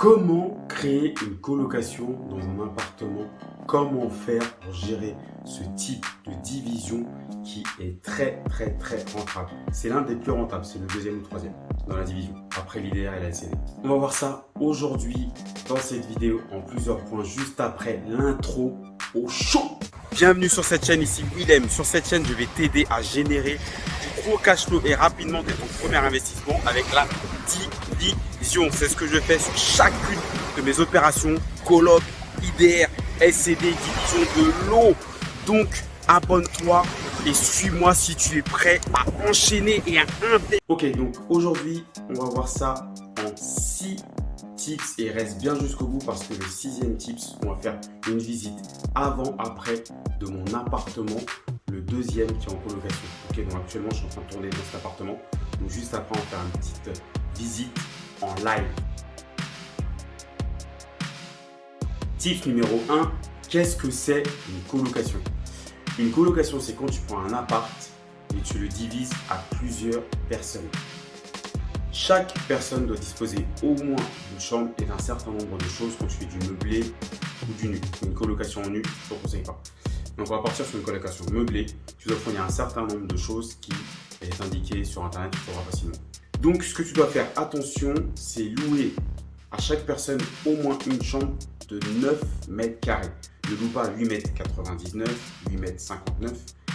Comment créer une colocation dans un appartement? Comment faire pour gérer ce type de division qui est très rentable? C'est l'un des plus rentables, c'est le deuxième ou troisième dans la division, après l'IDR et la LCD. On va voir ça aujourd'hui dans cette vidéo en plusieurs points, juste après l'intro au show. Bienvenue sur cette chaîne, ici Willem. Sur cette chaîne, je vais t'aider à générer du gros cash flow et rapidement dès ton premier investissement avec la division. C'est ce que je fais sur chacune de mes opérations, coloc, IDR, LCD, division de l'eau. Donc, abonne-toi et suis-moi si tu es prêt à enchaîner et à investir. Ok, donc aujourd'hui, on va voir ça en 6 tips et reste bien jusqu'au bout parce que le 6e tips, on va faire une visite avant-après de mon appartement, le deuxième qui est en colocation. Ok, donc actuellement, je suis en train de tourner dans cet appartement. Donc juste après, on va faire une petite visite en live. Tip numéro 1, qu'est-ce que c'est une colocation? Une colocation, c'est quand tu prends un appart et tu le divises à plusieurs personnes. Chaque personne doit disposer au moins d'une chambre et d'un certain nombre de choses quand tu fais du meublé ou du nu. Une colocation en nu, je ne te conseille pas. Donc on va partir sur une colocation meublée. Tu dois fournir un certain nombre de choses qui est indiqué sur internet, tu trouveras facilement. Donc ce que tu dois faire attention, c'est louer à chaque personne au moins une chambre de 9 mètres carrés. Ne loue pas 8 mètres 99, 8 mètres 59,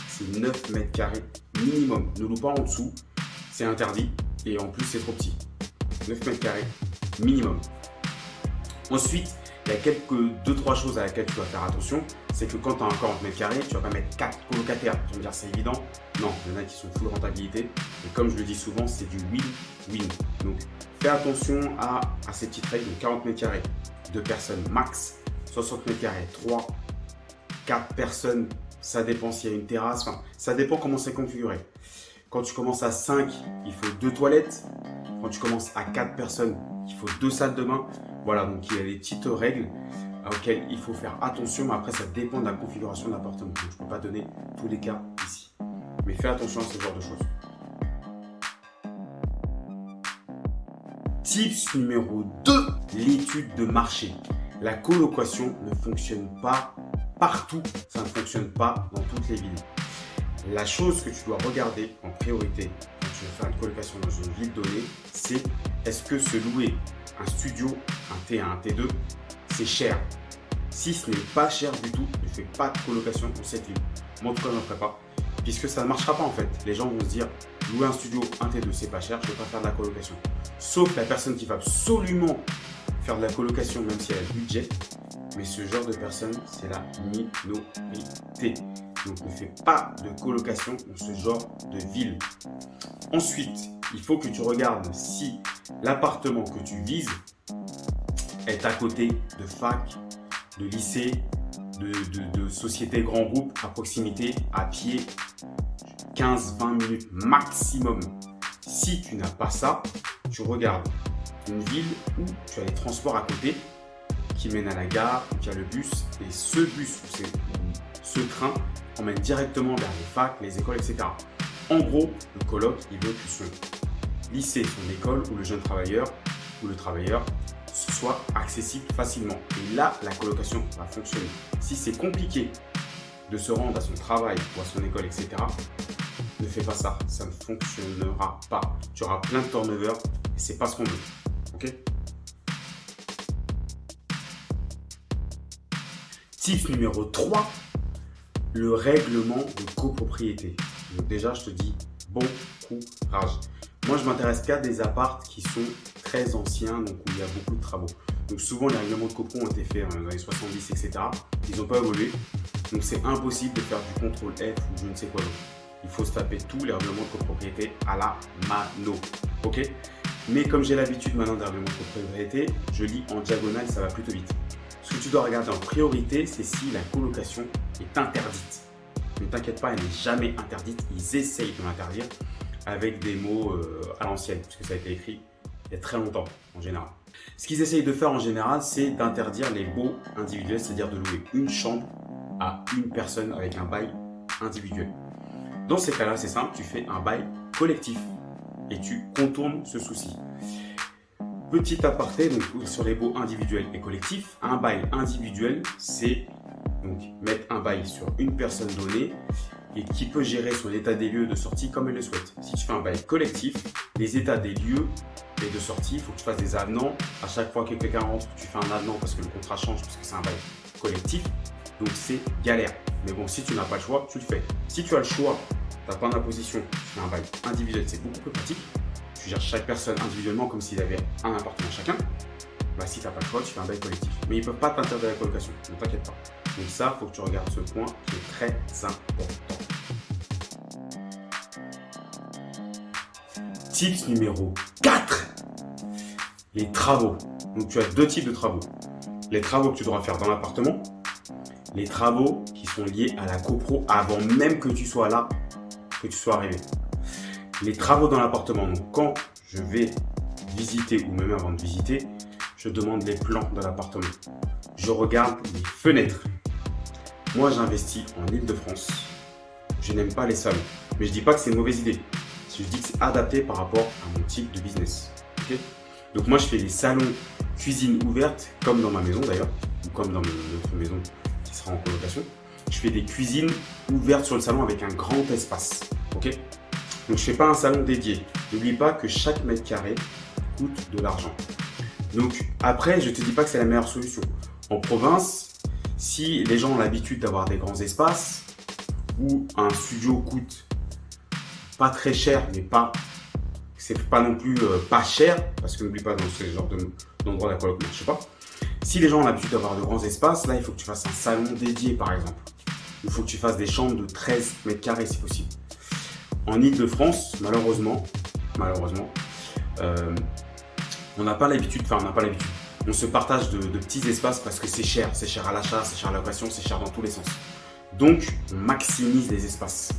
c'est 9 mètres carrés minimum. Ne loue pas en dessous, c'est interdit et en plus c'est trop petit. 9 mètres carrés minimum. Ensuite, il y a 2-3 choses à laquelle tu dois faire attention. C'est que quand tu as un 40 mètres carrés, tu ne vas pas mettre 4 colocataires. Tu vas me dire c'est évident. Non, il y en a qui sont full rentabilité. Et comme je le dis souvent, c'est du win-win. Donc fais attention à ces petites règles. Donc 40 mètres carrés, 2 personnes max. 60 mètres carrés, 3, 4 personnes. Ça dépend s'il y a une terrasse. Enfin, ça dépend comment c'est configuré. Quand tu commences à 5, il faut 2 toilettes. Quand tu commences à 4 personnes, il faut 2 salles de bain. Voilà, donc il y a des petites règles auxquelles il faut faire attention, mais après ça dépend de la configuration de l'appartement. Donc je ne peux pas donner tous les cas ici. Mais fais attention à ce genre de choses. Tips numéro 2, l'étude de marché. La colocation ne fonctionne pas partout, ça ne fonctionne pas dans toutes les villes. La chose que tu dois regarder en priorité quand tu veux faire une colocation dans une ville donnée, c'est est-ce que se louer un studio, un T1, un T2, c'est cher. Si ce n'est pas cher du tout, ne fais pas de colocation dans cette ville. Moi en tout cas, je n'en ferai pas, puisque ça ne marchera pas en fait. Les gens vont se dire, louer un studio, un T2, c'est pas cher, je ne vais pas faire de la colocation. Sauf la personne qui va absolument faire de la colocation, même si elle a le budget. Mais ce genre de personne, c'est la minorité. Donc ne fais pas de colocation dans ce genre de ville. Ensuite, il faut que tu regardes si l'appartement que tu vises est à côté de fac, de lycée, de société grand groupe, à proximité, à pied, 15-20 minutes maximum. Si tu n'as pas ça, tu regardes une ville où tu as les transports à côté qui mènent à la gare, où tu as le bus, et ce bus, ce train emmène directement vers les facs, les écoles, etc. En gros, le coloc, il veut que son lycée, son école ou le jeune travailleur ou le travailleur soit accessible facilement. Et là, la colocation va fonctionner. Si c'est compliqué de se rendre à son travail ou à son école, etc., ne fais pas ça. Ça ne fonctionnera pas. Tu auras plein de turnover et c'est pas ce qu'on veut. Ok? Tip numéro 3, le règlement de copropriété. Donc déjà, je te dis bon courage. Moi, je m'intéresse qu'à des apparts qui sont très anciens, donc où il y a beaucoup de travaux. Donc souvent, les règlements de copro ont été faits dans les 70, etc. Ils n'ont pas évolué. Donc c'est impossible de faire du contrôle F ou je ne sais quoi d'autre. Il faut se taper tous les règlements de copropriété à la mano. Ok? Mais comme j'ai l'habitude maintenant des règlements de copropriété, je lis en diagonale, ça va plutôt vite. Ce que tu dois regarder en priorité, c'est si la colocation est interdite. Ne t'inquiète pas, elle n'est jamais interdite. Ils essayent de l'interdire avec des mots à l'ancienne, puisque ça a été écrit il y a très longtemps en général. Ce qu'ils essayent de faire en général, c'est d'interdire les baux individuels, c'est-à-dire de louer une chambre à une personne avec un bail individuel. Dans ces cas-là, c'est simple, tu fais un bail collectif et tu contournes ce souci. petit aparté, donc sur les baux individuels et collectifs, un bail individuel, c'est donc mettre un bail sur une personne donnée et qui peut gérer son état des lieux de sortie comme elle le souhaite. Si tu fais un bail collectif, les états des lieux et de sortie, il faut que tu fasses des avenants. À chaque fois que quelqu'un rentre, tu fais un avenant parce que le contrat change, parce que c'est un bail collectif. Donc c'est galère. Mais bon, si tu n'as pas le choix, tu le fais. Si tu as le choix, tu n'as pas d'imposition, tu fais un bail individuel, c'est beaucoup plus pratique. Tu gères chaque personne individuellement comme s'il avait un appartement chacun. Bah, si tu n'as pas le choix, tu fais un bail collectif. Mais ils ne peuvent pas t'interdire la colocation, ne t'inquiète pas. Donc ça, il faut que tu regardes ce point qui est très important. Tips numéro 4. Les travaux. Donc tu as deux types de travaux. Les travaux que tu devras faire dans l'appartement. Les travaux qui sont liés à la copro avant même que tu sois là, que tu sois arrivé. Les travaux dans l'appartement, donc quand je vais visiter ou même avant de visiter, je demande les plans de l'appartement. Je regarde les fenêtres. Moi, j'investis en Île-de-France. Je n'aime pas les salons. Mais je ne dis pas que c'est une mauvaise idée. Je dis que c'est adapté par rapport à mon type de business. Okay, donc moi, je fais des salons cuisine ouverte, comme dans ma maison d'ailleurs, ou comme dans notre maison qui sera en colocation. Je fais des cuisines ouvertes sur le salon avec un grand espace. Okay, donc je ne fais pas un salon dédié. N'oublie pas que chaque mètre carré coûte de l'argent. Donc après, je ne te dis pas que c'est la meilleure solution. En province, si les gens ont l'habitude d'avoir des grands espaces, où un studio coûte pas très cher, mais c'est pas non plus pas cher, parce que n'oublie pas dans ce genre d'endroit la coloc ne marche pas. Si les gens ont l'habitude d'avoir de grands espaces, là il faut que tu fasses un salon dédié par exemple. Il faut que tu fasses des chambres de 13 mètres carrés si possible. En Île-de-France, malheureusement, on n'a pas l'habitude, on se partage de petits espaces parce que c'est cher à l'achat, c'est cher à la location, c'est cher dans tous les sens. Donc, on maximise les espaces.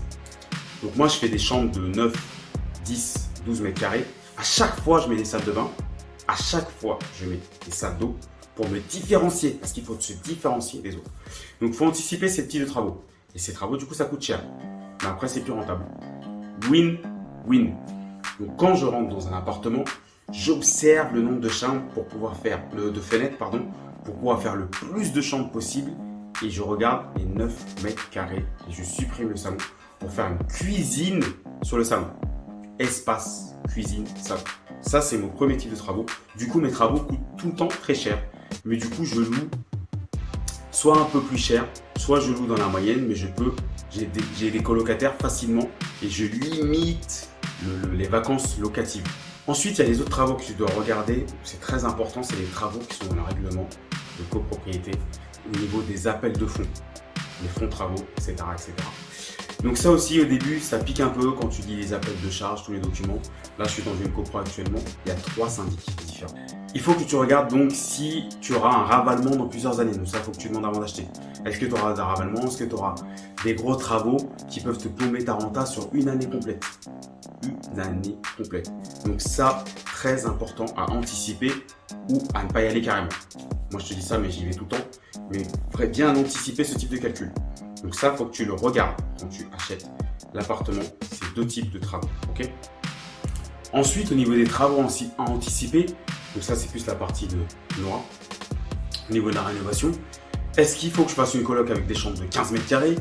Donc moi, je fais des chambres de 9, 10, 12 mètres carrés. À chaque fois, je mets des salles de bain. À chaque fois, je mets des salles d'eau pour me différencier, parce qu'il faut se différencier des autres. Donc, il faut anticiper ces petits travaux. Et ces travaux, du coup, ça coûte cher. Mais après, c'est plus rentable. Win-win. Donc, quand je rentre dans un appartement, j'observe le nombre de chambres pour pouvoir faire, de fenêtres, pardon, pour pouvoir faire le plus de chambres possible. Et je regarde les 9 mètres carrés et je supprime le salon pour faire une cuisine sur le salon. Espace, cuisine, salon. Ça, c'est mon premier type de travaux. Du coup, mes travaux coûtent tout le temps très cher. Mais du coup, je loue soit un peu plus cher, soit je loue dans la moyenne, mais j'ai des colocataires facilement et je limite les vacances locatives. Ensuite, il y a les autres travaux que tu dois regarder. C'est très important, c'est les travaux qui sont dans le règlement de copropriété au niveau des appels de fonds, les fonds de travaux, etc., etc. Donc ça aussi, au début, ça pique un peu quand tu lis les appels de charges, tous les documents. Là, je suis dans une copro actuellement. Il y a 3 syndics différents. Il faut que tu regardes donc si tu auras un ravalement dans plusieurs années. Donc ça, il faut que tu demandes avant d'acheter. Est-ce que tu auras un ravalement? Est-ce que tu auras des gros travaux qui peuvent te plomber ta renta sur une année complète? Une année complète. Donc ça, très important à anticiper ou à ne pas y aller carrément. Moi, je te dis ça, mais j'y vais tout le temps. Mais il faudrait bien anticiper ce type de calcul. Donc ça, il faut que tu le regardes quand tu achètes l'appartement. C'est 2 types de travaux. Okay, ensuite, au niveau des travaux à anticiper, donc ça, c'est plus la partie de loi. Au niveau de la rénovation, est-ce qu'il faut que je fasse une coloc avec des chambres de 15 mètres carrés?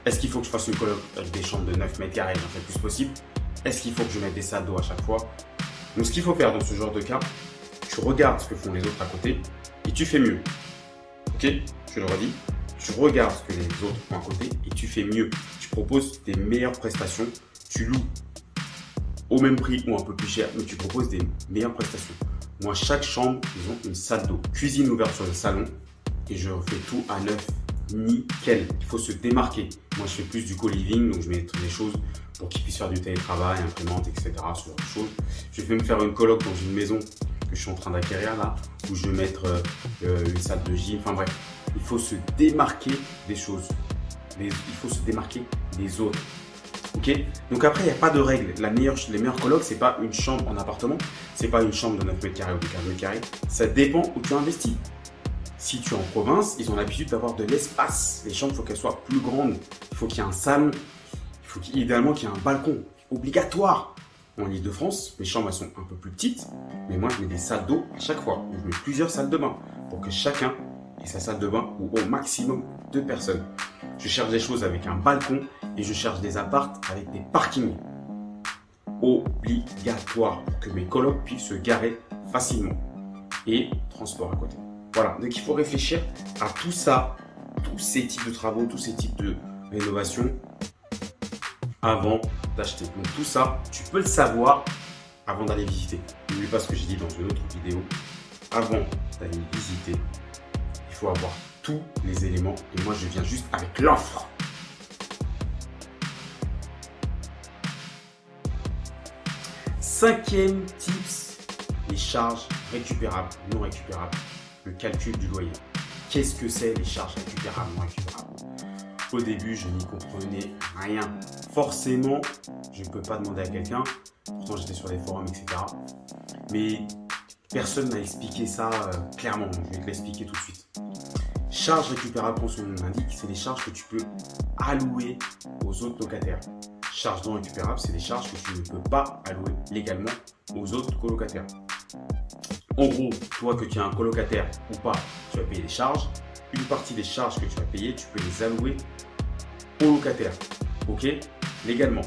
Est-ce qu'il faut que je fasse une coloc avec des chambres de 9 mètres carrés? J'en fais le plus possible. Est-ce qu'il faut que je mette des salles d'eau à chaque fois? Donc, ce qu'il faut faire dans ce genre de cas, tu regardes ce que font les autres à côté et tu fais mieux. Ok, je le redis. Tu regardes ce que les autres font à côté et tu fais mieux. Tu proposes des meilleures prestations. Tu loues au même prix ou un peu plus cher, mais tu proposes des meilleures prestations. Moi, chaque chambre, ils ont une salle d'eau. Cuisine ouverte sur le salon et je fais tout à neuf. Nickel. Il faut se démarquer. Moi, je fais plus du co-living, donc je mets des choses pour qu'ils puissent faire du télétravail, imprimante, etc. Ce genre de choses. Je vais me faire une coloc dans une maison que je suis en train d'acquérir là, où je vais mettre une salle de gym. Enfin bref, il faut se démarquer des choses. Il faut se démarquer des autres. Ok, donc après, il n'y a pas de règle. Les meilleures colocs, ce n'est pas une chambre en appartement, ce n'est pas une chambre de 9 mètres carrés ou de 15 mètres carrés. Ça dépend où tu investis. Si tu es en province, ils ont l'habitude d'avoir de l'espace. Les chambres, il faut qu'elles soient plus grandes. Il faut qu'il y ait un salon. Il faut idéalement qu'il y ait un balcon. Obligatoire. en Ile-de-France, mes chambres elles sont un peu plus petites, mais moi je mets des salles d'eau à chaque fois. Je mets plusieurs salles de bain pour que chacun ait sa salle de bain ou au maximum 2 personnes. Je cherche des choses avec un balcon et je cherche des apparts avec des parkings. Obligatoire pour que mes colocs puissent se garer facilement. Et transport à côté. Voilà, donc il faut réfléchir à tout ça, tous ces types de travaux, tous ces types de rénovations avant d'acheter. Donc tout ça, tu peux le savoir avant d'aller visiter. N'oublie pas ce que j'ai dit dans une autre vidéo. Avant d'aller visiter, il faut avoir tous les éléments. Et moi, je viens juste avec l'offre. Cinquième tips, les charges récupérables, non récupérables. Le calcul du loyer. Qu'est-ce que c'est les charges récupérables, non récupérables? Au début, je n'y comprenais rien. Forcément, je ne peux pas demander à quelqu'un. Pourtant, j'étais sur les forums, etc. Mais personne m'a expliqué ça clairement. Donc, je vais te l'expliquer tout de suite. Charges récupérables, comme son nom l'indique, c'est les charges que tu peux allouer aux autres locataires. Charges non récupérables, c'est des charges que tu ne peux pas allouer légalement aux autres colocataires. En gros, toi que tu es un colocataire ou pas, tu vas payer des charges. Une partie des charges que tu vas payer, tu peux les allouer aux locataires. Ok? Légalement.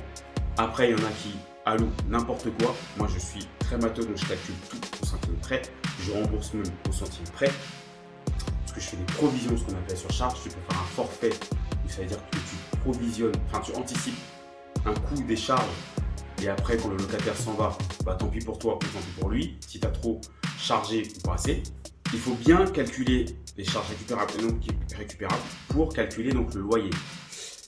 Après, il y en a qui allouent n'importe quoi. Moi, je suis très matheux, donc je calcule tout au centime près. Je rembourse même au centime près. Parce que je fais des provisions, ce qu'on appelle sur charge. Tu peux faire un forfait. Ça veut dire que tu provisionnes, enfin tu anticipes un coût des charges. Et après, quand le locataire s'en va, bah, tant pis pour toi ou tant pis pour lui. Si tu as trop chargé ou pas assez, il faut bien calculer les charges récupérables et non récupérables pour calculer donc le loyer.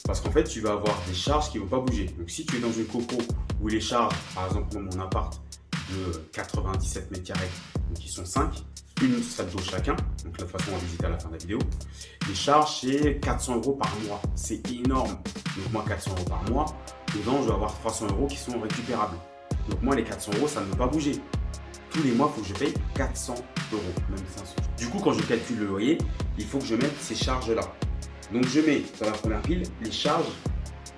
Parce qu'en fait, tu vas avoir des charges qui ne vont pas bouger. Donc, si tu es dans une copo où les charges, par exemple, dans mon appart de 97 mètres carrés, donc ils sont 5, une salle d'eau chacun, donc de toute façon, on va visiter à la fin de la vidéo. Les charges, c'est 400 € par mois. C'est énorme. Donc, moi, 400 € par mois, dedans, je vais avoir 300 € qui sont récupérables. Donc, moi, les 400 €, ça ne peut pas bouger. Tous les mois, il faut que je paye 400 €, même 500. Du coup, quand je calcule le loyer, il faut que je mette ces charges-là. Donc, je mets dans la première pile les charges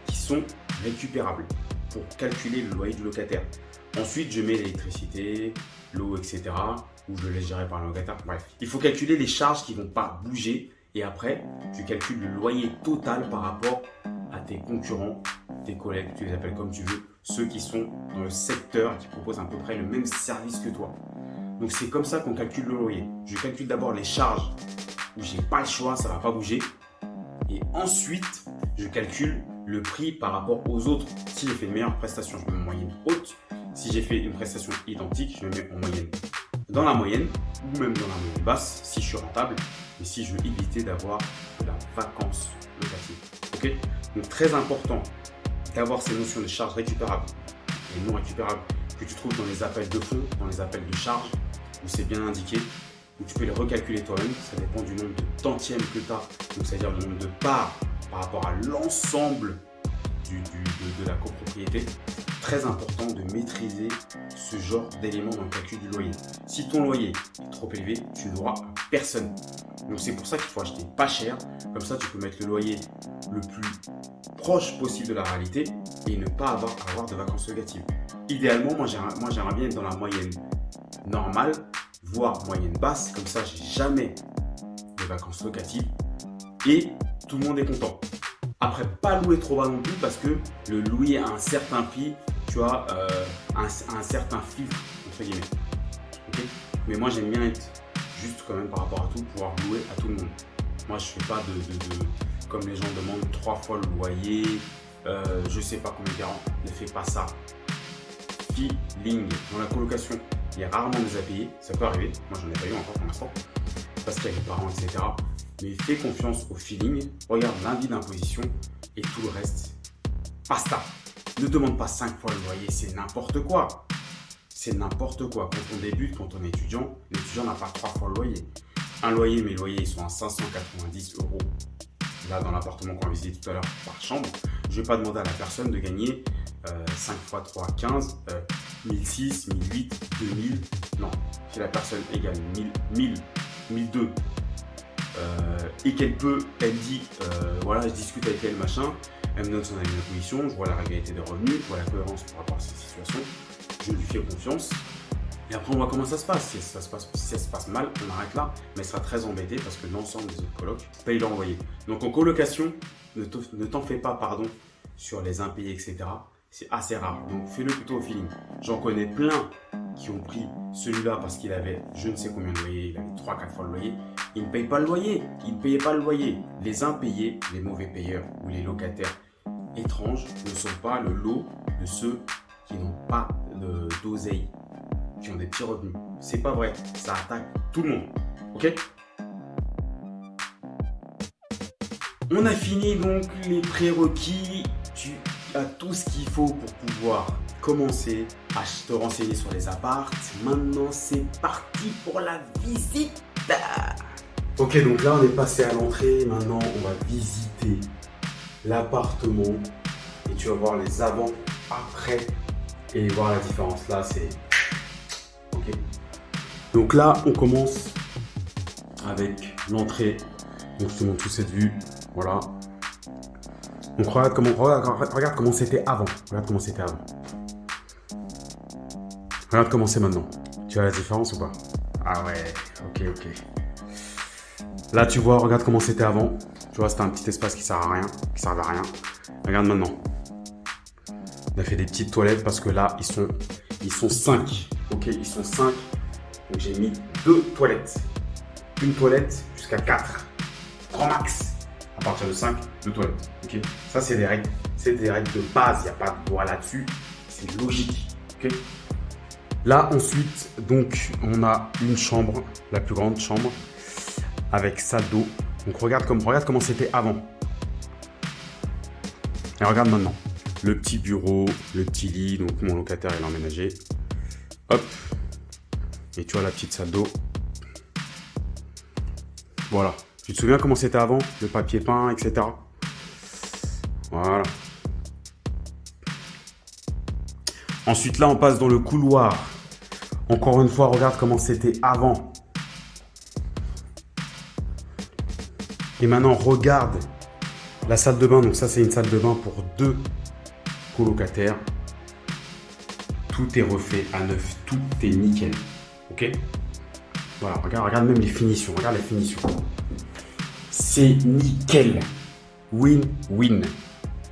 qui sont récupérables pour calculer le loyer du locataire. Ensuite, je mets l'électricité, l'eau, etc. ou je le laisse gérer par le locataire. Bref, il faut calculer les charges qui ne vont pas bouger et après, tu calcules le loyer total par rapport à tes concurrents, tes collègues, tu les appelles comme tu veux, ceux qui sont dans le secteur et qui proposent à peu près le même service que toi. Donc, c'est comme ça qu'on calcule le loyer. Je calcule d'abord les charges où j'ai pas le choix, ça ne va pas bouger. Et ensuite, je calcule le prix par rapport aux autres. Si j'ai fait une meilleure prestation, je mets en moyenne haute. Si j'ai fait une prestation identique, je me mets en moyenne dans la moyenne ou même dans la moyenne basse si je suis rentable et si je veux éviter d'avoir de la vacance locative. Ok? Donc très important d'avoir ces notions de charges récupérables et non récupérables que tu trouves dans les appels de fonds, dans les appels de charges où c'est bien indiqué. Donc tu peux les recalculer toi-même, ça dépend du nombre de tantièmes que tu as, donc c'est-à-dire le nombre de parts par rapport à l'ensemble de la copropriété. Très important de maîtriser ce genre d'éléments dans le calcul du loyer. Si ton loyer est trop élevé, tu ne l'auras à personne. Donc c'est pour ça qu'il faut acheter pas cher, comme ça tu peux mettre le loyer le plus proche possible de la réalité et ne pas avoir de vacances locatives. Idéalement, moi j'aimerais bien être dans la moyenne normale, voire moyenne basse, comme ça j'ai jamais de vacances locatives et tout le monde est content. Après, pas louer trop bas non plus parce que le louer à un certain prix, tu as un certain filtre, entre guillemets. Okay, mais moi j'aime bien être juste quand même par rapport à tout, pouvoir louer à tout le monde. Moi je fais pas comme les gens demandent 3 fois le loyer, je sais pas combien de garants, ne fais pas ça. Feeling. Dans la colocation, il y a rarement des impayés, ça peut arriver, moi j'en ai pas eu encore pour l'instant, parce qu'il y a les parents, etc. Mais fais confiance au feeling, regarde l'indice d'imposition et tout le reste, basta. Ne demande pas 5 fois le loyer, c'est n'importe quoi. C'est n'importe quoi. Quand on débute, quand on est étudiant, l'étudiant n'a pas 3 fois le loyer. Un loyer, mes loyers ils sont à 590 €. Là, dans l'appartement qu'on a visité tout à l'heure par chambre, je ne vais pas demander à la personne de gagner 5 x 3, 15, 1006, 1008, 2000. Non, si la personne gagne 1000, 1002 et qu'elle dit, voilà, je discute avec elle, machin, elle me donne son avis d'imposition, je vois la réalité des revenus, je vois la cohérence par rapport à cette situation. je lui fais confiance. Et après, on voit comment ça se passe. Si ça se passe mal, on arrête là. Mais elle sera très embêtée parce que l'ensemble des autres colocs payent leur loyer. Donc en colocation, ne t'en fais pas, pardon, sur les impayés, etc. C'est assez rare. Donc fais-le plutôt au feeling. J'en connais plein qui ont pris celui-là parce qu'il avait je ne sais combien de loyer, il avait 3-4 fois le loyer. Il ne paye pas le loyer. Il ne payait pas le loyer. Les impayés, les mauvais payeurs ou les locataires étranges ne sont pas le lot de ceux qui n'ont pas d'oseille, qui ont des petits revenus. C'est pas vrai, ça attaque tout le monde. Ok? On a fini donc les prérequis. Tu as tout ce qu'il faut pour pouvoir commencer à te renseigner sur les apparts. Maintenant, c'est parti pour la visite. Ok, donc là, on est passé à l'entrée. Maintenant, on va visiter l'appartement et tu vas voir les avant, après et voir la différence. Là, c'est ok. Donc là, on commence avec l'entrée. Donc je te montre toute cette vue. Voilà. Donc regarde comment c'était avant. Regarde comment c'était avant. Regarde comment c'est maintenant. Tu vois la différence ou pas? Ah ouais, ok. Là, tu vois, regarde comment c'était avant. Tu vois, c'était un petit espace qui servait à rien. Regarde maintenant. On a fait des petites toilettes parce que là, ils sont 5. Ok, ils sont 5. Donc j'ai mis 2 toilettes. Une toilette jusqu'à 4. Grand max. À partir de 5, 2 toilettes. Ok, ça, c'est des règles. C'est des règles de base. Il n'y a pas de loi là-dessus. C'est logique. Ok. Là, ensuite, donc, on a une chambre, la plus grande chambre, avec salle d'eau. Donc, regarde comment c'était avant. Et regarde maintenant. Le petit bureau, le petit lit. Donc, mon locataire, il a emménagé. Hop. Et tu vois la petite salle d'eau. Voilà. Tu te souviens comment c'était avant? Le papier peint, etc. Voilà. Ensuite, là, on passe dans le couloir. Encore une fois, regarde comment c'était avant. Et maintenant, regarde la salle de bain. Donc ça, c'est une salle de bain pour 2 colocataires. Tout est refait à neuf. Tout est nickel. Ok? Voilà, regarde même les finitions. Regarde les finitions. C'est nickel. Win-win.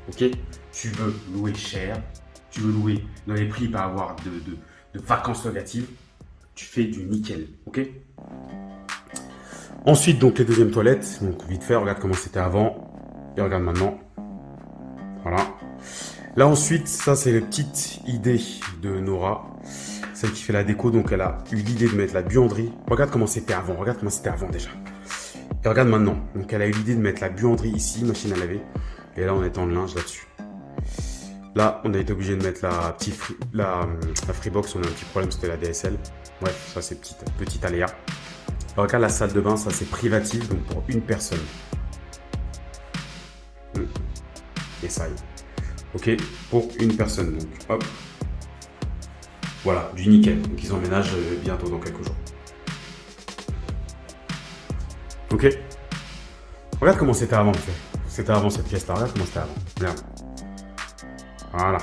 Ok? Tu veux louer cher. Tu veux louer dans les prix, pas avoir de vacances locatives. Tu fais du nickel. Ok? Ensuite, donc les deuxièmes toilettes. Donc vite fait, regarde comment c'était avant. Et regarde maintenant. Voilà. Là ensuite, ça c'est la petite idée de Nora. Celle qui fait la déco. Donc elle a eu l'idée de mettre la buanderie. Regarde comment c'était avant. Regarde comment c'était avant déjà. Et regarde maintenant. Donc elle a eu l'idée de mettre la buanderie ici, machine à laver. Et là on est en linge là-dessus. Là, on a été obligé de mettre la Freebox. On a un petit problème, c'était la DSL. Bref, ça c'est petit aléa. Alors, regarde la salle de bain, ça c'est privatif, donc pour une personne. Et ça y est. Ok, pour une personne. Donc hop. Voilà, du nickel. Donc ils emménagent bientôt dans quelques jours. Ok. Regarde comment c'était avant. C'était avant cette pièce-là. Regarde comment c'était avant. Regarde. Voilà.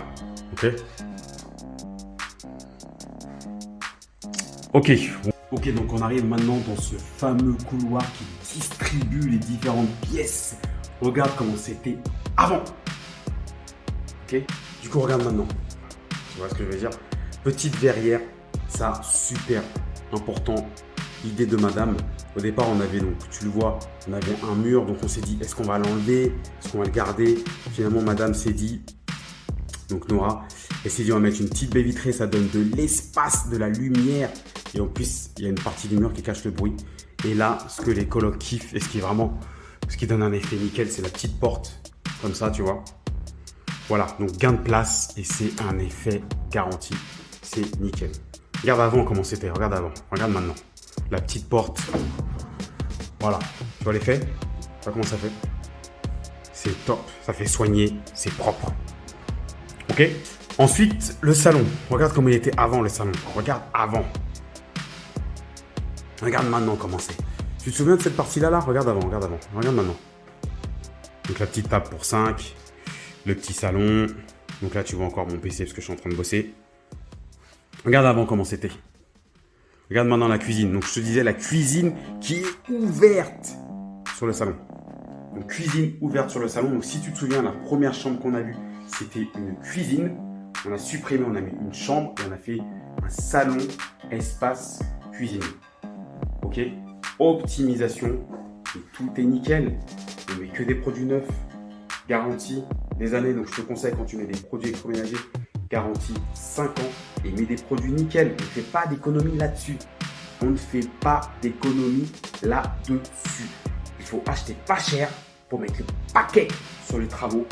Ok, donc on arrive maintenant dans ce fameux couloir qui distribue les différentes pièces. Regarde comment c'était avant. Ok. Du coup, regarde maintenant. Tu vois ce que je veux dire? Petite verrière. Ça, super important. Idée de madame. Au départ, on avait, donc tu le vois, on avait un mur. Donc on s'est dit, est-ce qu'on va l'enlever? Est-ce qu'on va le garder? Finalement, madame s'est dit, donc Nora, elle s'est dit, on va mettre une petite baie vitrée. Ça donne de l'espace, de la lumière. Et en plus, il y a une partie du mur qui cache le bruit. Et là, ce que les colocs kiffent et ce qui donne un effet nickel, c'est la petite porte. Comme ça, tu vois. Voilà, donc gain de place et c'est un effet garanti. C'est nickel. Regarde avant comment c'était, regarde avant, regarde maintenant. La petite porte. Voilà, tu vois l'effet? Tu vois comment ça fait? C'est top, ça fait soigner, c'est propre. Ok? Ensuite, le salon. Regarde comment il était avant le salon. Regarde avant. Regarde maintenant comment c'est. Tu te souviens de cette partie-là là? Regarde avant, regarde avant. Regarde maintenant. Donc la petite table pour 5. Le petit salon. Donc là, tu vois encore mon PC parce que je suis en train de bosser. Regarde avant comment c'était. Regarde maintenant la cuisine. Donc je te disais la cuisine qui est ouverte sur le salon. Donc cuisine ouverte sur le salon. Donc si tu te souviens, la première chambre qu'on a vue, c'était une cuisine. On a supprimé, on a mis une chambre et on a fait un salon, espace, cuisine. Ok? Optimisation. Et tout est nickel. On met que des produits neufs. Garantie des années. Donc je te conseille quand tu mets des produits électroménagers, garantie 5 ans et mets des produits nickel. On ne fait pas d'économie là-dessus. On ne fait pas d'économie là-dessus. Il faut acheter pas cher pour mettre le paquet sur les travaux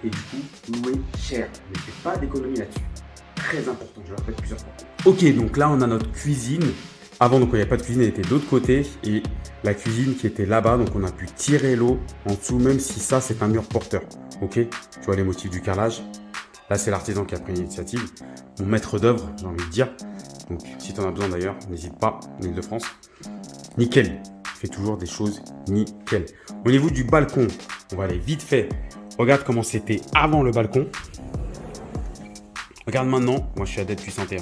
et du coup louer cher. Ne fais pas d'économie là-dessus. Très important, je le répète plusieurs fois. Ok, donc là on a notre cuisine. Avant, donc il n'y avait pas de cuisine, elle était de l'autre côté et la cuisine qui était là-bas, donc on a pu tirer l'eau en dessous, même si ça c'est un mur porteur. Ok, tu vois les motifs du carrelage. Là c'est l'artisan qui a pris l'initiative. Mon maître d'œuvre, j'ai envie de dire. Donc si tu en as besoin d'ailleurs, n'hésite pas, en Ile-de-France. Nickel, il fait toujours des choses nickel. Au niveau du balcon, on va aller vite fait. Regarde comment c'était avant le balcon. Regarde maintenant, moi je suis adepte du synthé.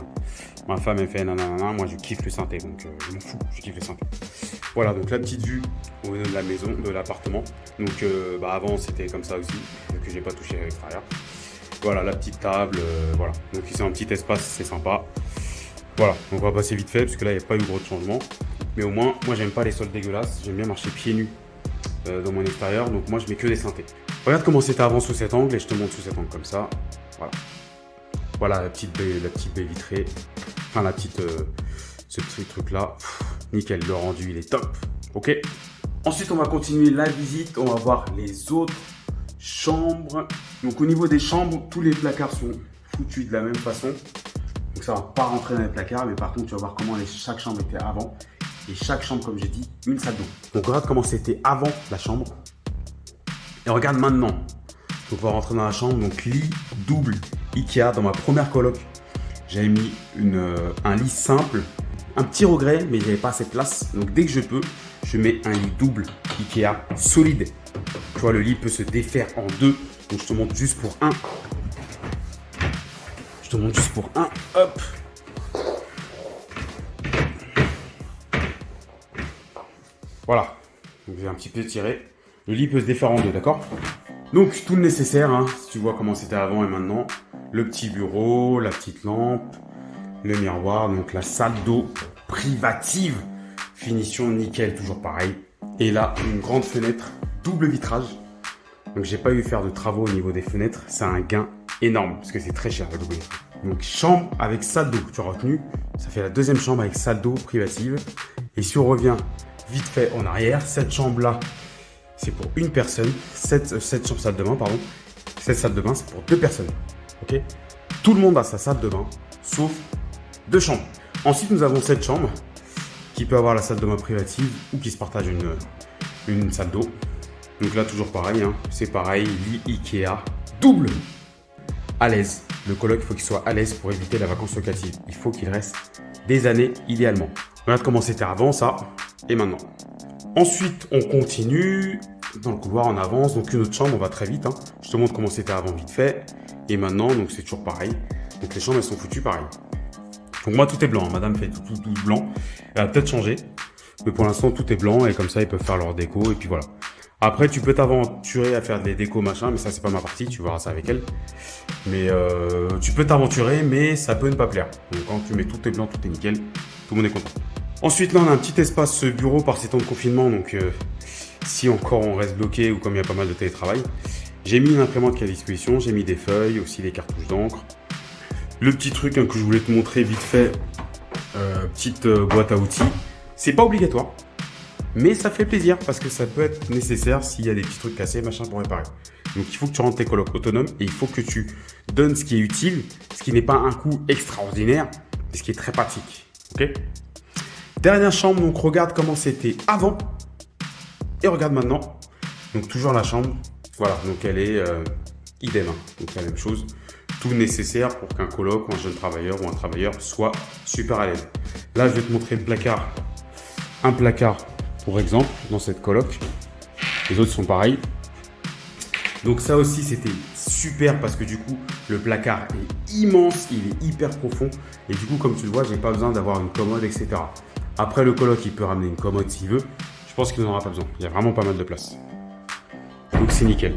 Ma femme elle fait nanana, moi je kiffe le synthé, donc je m'en fous, je kiffe le synthé. Voilà, donc la petite vue au niveau de la maison, de l'appartement. Donc avant c'était comme ça aussi, vu que j'ai pas touché à l'extérieur. Voilà, la petite table, voilà. Donc c'est un petit espace, c'est sympa. Voilà, donc on va passer vite fait, parce que là il n'y a pas eu gros de changement. Mais au moins, moi j'aime pas les sols dégueulasses, j'aime bien marcher pieds nus dans mon extérieur, donc moi je mets que des synthés. Regarde comment c'était avant sous cet angle, et je te montre sous cet angle comme ça. Voilà. Voilà la petite baie vitrée. Enfin la petite ce petit truc là. Nickel, le rendu il est top. Ok. Ensuite on va continuer la visite. On va voir les autres chambres. Donc au niveau des chambres, tous les placards sont foutus de la même façon. Donc ça va pas rentrer dans les placards, mais par contre tu vas voir comment chaque chambre était avant. Et chaque chambre, comme j'ai dit, une salle d'eau. Donc regarde comment c'était avant la chambre. Et regarde maintenant. Donc on va rentrer dans la chambre. Donc lit double Ikea. Dans ma première coloc, j'avais mis un lit simple. Un petit regret, mais il n'y avait pas assez de place. Donc dès que je peux, je mets un lit double Ikea solide. Tu vois, le lit peut se défaire en deux. Donc je te montre juste pour un. Je te montre juste pour un. Hop. Voilà. Donc j'ai un petit peu tiré. Le lit peut se défaire en deux, d'accord? Donc tout le nécessaire, hein, si tu vois comment c'était avant et maintenant. Le petit bureau, la petite lampe, le miroir, donc la salle d'eau privative. Finition nickel, toujours pareil. Et là, une grande fenêtre, double vitrage. Donc j'ai pas eu à faire de travaux au niveau des fenêtres. C'est un gain énorme, parce que c'est très cher le double vitrage. Donc chambre avec salle d'eau, tu as retenu. Ça fait la deuxième chambre avec salle d'eau privative. Et si on revient vite fait en arrière, cette chambre-là, c'est pour une personne. Cette chambre salle de bain, pardon. Cette salle de bain, c'est pour deux personnes. Ok? Tout le monde a sa salle de bain, sauf deux chambres. Ensuite, nous avons cette chambre qui peut avoir la salle de bain privative ou qui se partage une salle d'eau. Donc là, toujours pareil, hein. C'est pareil, lit Ikea, double. À l'aise. Le coloc, il faut qu'il soit à l'aise pour éviter la vacance locative. Il faut qu'il reste des années idéalement. Regarde comment c'était avant ça et maintenant. Ensuite, on continue dans le couloir, on avance. Donc une autre chambre, on va très vite. Hein. Je te montre comment c'était avant vite fait. Et maintenant, donc c'est toujours pareil. Donc les chambres, elles sont foutues pareil. Donc moi, tout est blanc. Madame fait tout blanc. Elle a peut-être changé. Mais pour l'instant, tout est blanc. Et comme ça, ils peuvent faire leur déco. Et puis voilà. Après, tu peux t'aventurer à faire des décos machin. Mais ça, c'est pas ma partie. Tu verras ça avec elle. Mais tu peux t'aventurer. Mais ça peut ne pas plaire. Donc quand tu mets tout est blanc, tout est nickel. Tout le monde est content. Ensuite, là, on a un petit espace bureau par ces temps de confinement. Donc si encore on reste bloqué ou comme il y a pas mal de télétravail. J'ai mis une imprimante qui est à disposition, j'ai mis des feuilles, aussi les cartouches d'encre. Le petit truc hein, que je voulais te montrer vite fait, petite boîte à outils. C'est pas obligatoire, mais ça fait plaisir parce que ça peut être nécessaire s'il y a des petits trucs cassés, machin pour réparer. Donc il faut que tu rendes tes colocs autonomes et il faut que tu donnes ce qui est utile, ce qui n'est pas un coût extraordinaire, mais ce qui est très pratique. Ok ? Dernière chambre, donc regarde comment c'était avant et regarde maintenant. Donc toujours la chambre. Voilà, donc elle est idem, hein. Donc la même chose, tout nécessaire pour qu'un coloc ou un jeune travailleur ou un travailleur soit super à l'aise. Là, je vais te montrer le placard, un placard pour exemple dans cette coloc. Les autres sont pareils. Donc ça aussi, c'était super parce que du coup, le placard est immense, il est hyper profond. Et du coup, comme tu le vois, j'ai pas besoin d'avoir une commode, etc. Après, le coloc, il peut ramener une commode s'il veut. Je pense qu'il n'en aura pas besoin. Il y a vraiment pas mal de place. Donc, c'est nickel.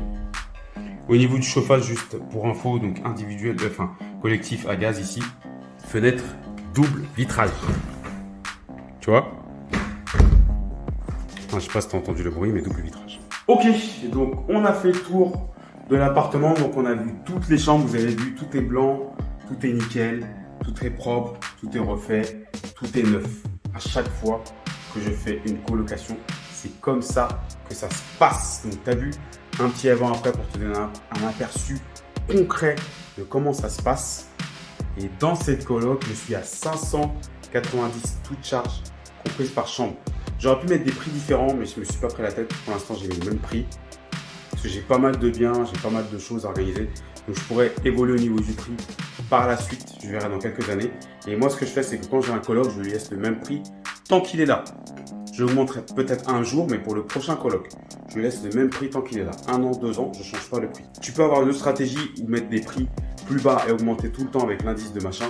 Au niveau du chauffage, juste pour info, donc individuel, enfin collectif à gaz ici. Fenêtre double vitrage. Tu vois? Enfin, je sais pas si tu as entendu le bruit, mais double vitrage. Ok, donc on a fait le tour de l'appartement. Donc on a vu toutes les chambres, vous avez vu, tout est blanc, tout est nickel, tout est propre, tout est refait, tout est neuf. À chaque fois que je fais une colocation, c'est comme ça que ça se passe. Donc tu as vu un petit avant-après pour te donner un aperçu concret de comment ça se passe. Et dans cette coloc, je suis à 590 toutes charges comprises par chambre. J'aurais pu mettre des prix différents, mais je ne me suis pas pris la tête. Pour l'instant, j'ai mis le même prix. Parce que j'ai pas mal de biens, j'ai pas mal de choses organiser. Donc je pourrais évoluer au niveau du prix par la suite. Je verrai dans quelques années. Et moi, ce que je fais, c'est que quand j'ai un coloc, je lui laisse le même prix tant qu'il est là. Je l'augmenterai peut-être un jour, mais pour le prochain coloc, je lui laisse le même prix tant qu'il est là. 1 an, 2 ans, je ne change pas le prix. Tu peux avoir une stratégie ou mettre des prix plus bas et augmenter tout le temps avec l'indice de machin.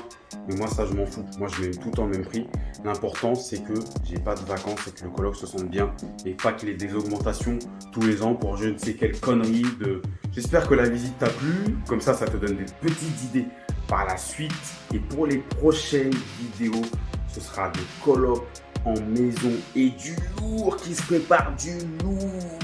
Mais moi, ça, je m'en fous. Moi, je mets tout le temps le même prix. L'important, c'est que j'ai pas de vacances et que le coloc se sente bien et pas qu'il y ait des augmentations tous les ans pour je ne sais quelle connerie de... J'espère que la visite t'a plu. Comme ça te donne des petites idées par la suite. Et pour les prochaines vidéos, ce sera des colocs en maison et du lourd qui se prépare, du lourd.